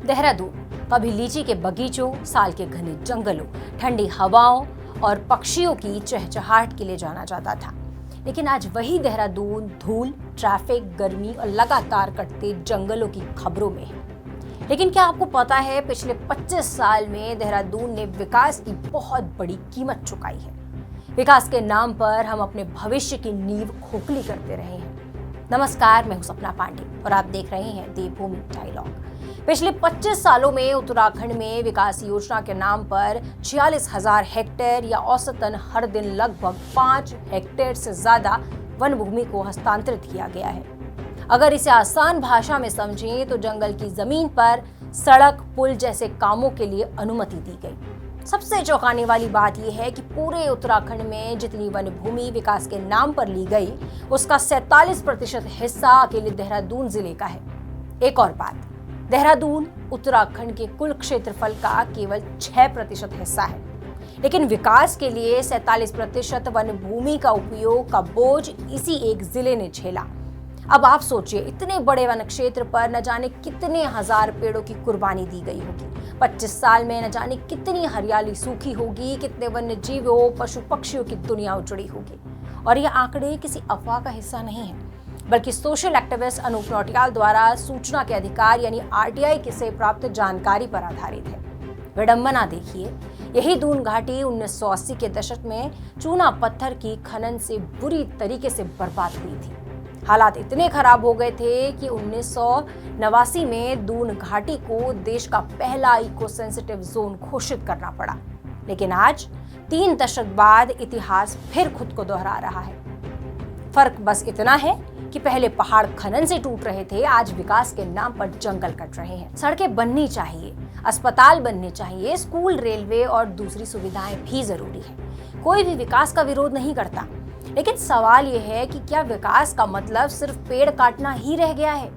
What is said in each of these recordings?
देहरादून कभी लीची के बगीचों, साल के घने जंगलों, ठंडी हवाओं और पक्षियों की चहचहाहट के लिए जाना जाता था। लेकिन आज वही देहरादून धूल, ट्रैफिक, गर्मी और लगातार कटते जंगलों की खबरों में है। लेकिन क्या आपको पता है, पिछले 25 साल में देहरादून ने विकास की बहुत बड़ी कीमत चुकाई है। विकास के नाम पर हम अपने भविष्य की नींव खोखली करते रहे हैं। नमस्कार, मैं हूं सपना पांडे और आप देख रहे हैं देवभूमि डायलॉग। पिछले 25 सालों में उत्तराखंड में विकास योजना के नाम पर 46,000 हेक्टेयर या औसतन हर दिन लगभग 5 हेक्टेयर से ज्यादा वन भूमि को हस्तांतरित किया गया है। अगर इसे आसान भाषा में समझें तो जंगल की जमीन पर सड़क, पुल जैसे कामों के लिए अनुमति दी गई। सबसे चौंकाने वाली बात यह है कि पूरे उत्तराखंड में जितनी वन भूमि विकास के नाम पर ली गई, उसका 47% हिस्सा अकेले देहरादून जिले का है। एक और बात, देहरादून उत्तराखंड के कुल क्षेत्रफल का केवल 6% हिस्सा है, लेकिन विकास के लिए 47% वन भूमि का उपयोग का बोझ इसी एक जिले ने झेला। अब आप सोचिए, इतने बड़े वन क्षेत्र पर न जाने कितने हजार पेड़ों की कुर्बानी दी गई होगी। 25 साल में न जाने कितनी हरियाली सूखी होगी, कितने वन्य जीवों, पशु पक्षियों की दुनिया उजड़ी होगी। और ये आंकड़े किसी अफवाह का हिस्सा नहीं है, बल्कि सोशल एक्टिविस्ट अनूप नौटियाल द्वारा सूचना के अधिकार यानी RTI से प्राप्त जानकारी पर आधारित है। विडंबना देखिए, यही दून घाटी 1980 के दशक में चूना पत्थर की खनन से बुरी तरीके से बर्बाद हुई थी। हालात इतने खराब हो गए थे कि 1989 में दून घाटी को देश का पहला इको सेंसिटिव जोन घोषित करना पड़ा। लेकिन आज 3 दशक बाद इतिहास फिर खुद को दोहरा रहा है। फर्क बस इतना है कि पहले पहाड़ खनन से टूट रहे थे, आज विकास के नाम पर जंगल कट रहे हैं। सड़कें बननी चाहिए, अस्पताल बनने चाहिए, स्कूल, रेलवे और दूसरी सुविधाएं भी जरूरी है। कोई भी विकास का विरोध नहीं करता, लेकिन सवाल यह है कि क्या विकास का मतलब सिर्फ पेड़ काटना ही रह गया है?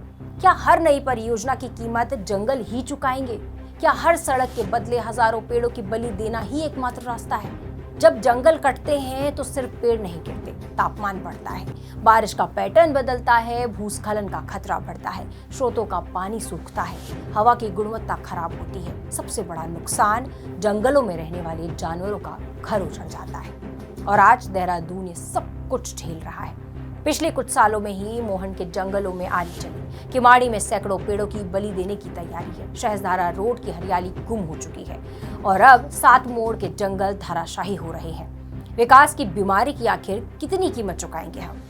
क्या हर नई परियोजना की कीमत जंगल ही चुकाएंगे? क्या हर सड़क के बदले हजारों पेड़ों की बलि देना ही एकमात्र रास्ता है? जब जंगल कटते हैं तो सिर्फ पेड़ नहीं गिरते, तापमान बढ़ता है, बारिश का पैटर्न बदलता है, भूस्खलन का खतरा बढ़ता है, स्रोतों का पानी सूखता है, हवा की गुणवत्ता खराब होती है। सबसे बड़ा नुकसान, जंगलों में रहने वाले जानवरों का घर उजड़ जाता है। और आज देहरादून ये सब कुछ झेल रहा है। पिछले कुछ सालों में ही मोहन के जंगलों में आग चली, किमाड़ी में सैकड़ों पेड़ों की बलि देने की तैयारी है, शहजादा रोड की हरियाली गुम हो चुकी है और अब 7 मोड़ के जंगल धराशायी हो रहे हैं। विकास की बीमारी की आखिर कितनी कीमत चुकाएंगे हम?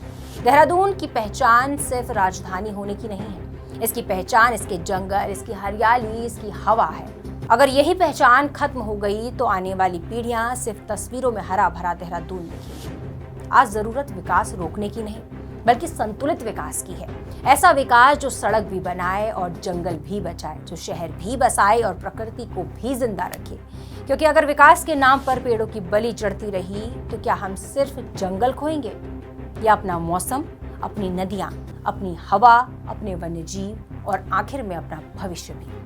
देहरादून की पहचान सिर्फ राजधानी होने की नहीं है, इसकी पहचान इसके जंगल, इसकी हरियाली, इसकी हवा है। अगर यही पहचान खत्म हो गई तो आने वाली पीढ़ियां सिर्फ तस्वीरों में हरा भरा देहरादून देखेंगी। आज जरूरत विकास रोकने की नहीं, बल्कि संतुलित विकास की है। ऐसा विकास जो सड़क भी बनाए और जंगल भी बचाए, जो शहर भी बसाए और प्रकृति को भी जिंदा रखे। क्योंकि अगर विकास के नाम पर पेड़ों की बलि चढ़ती रही तो क्या हम सिर्फ जंगल खोएंगे या अपना मौसम, अपनी नदियां, अपनी हवा, अपने वन्य जीव और आखिर में अपना भविष्य भी?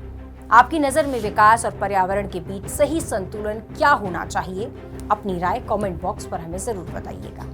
आपकी नजर में विकास और पर्यावरण के बीच सही संतुलन क्या होना चाहिए? अपनी राय कमेंट बॉक्स पर हमें जरूर बताइएगा।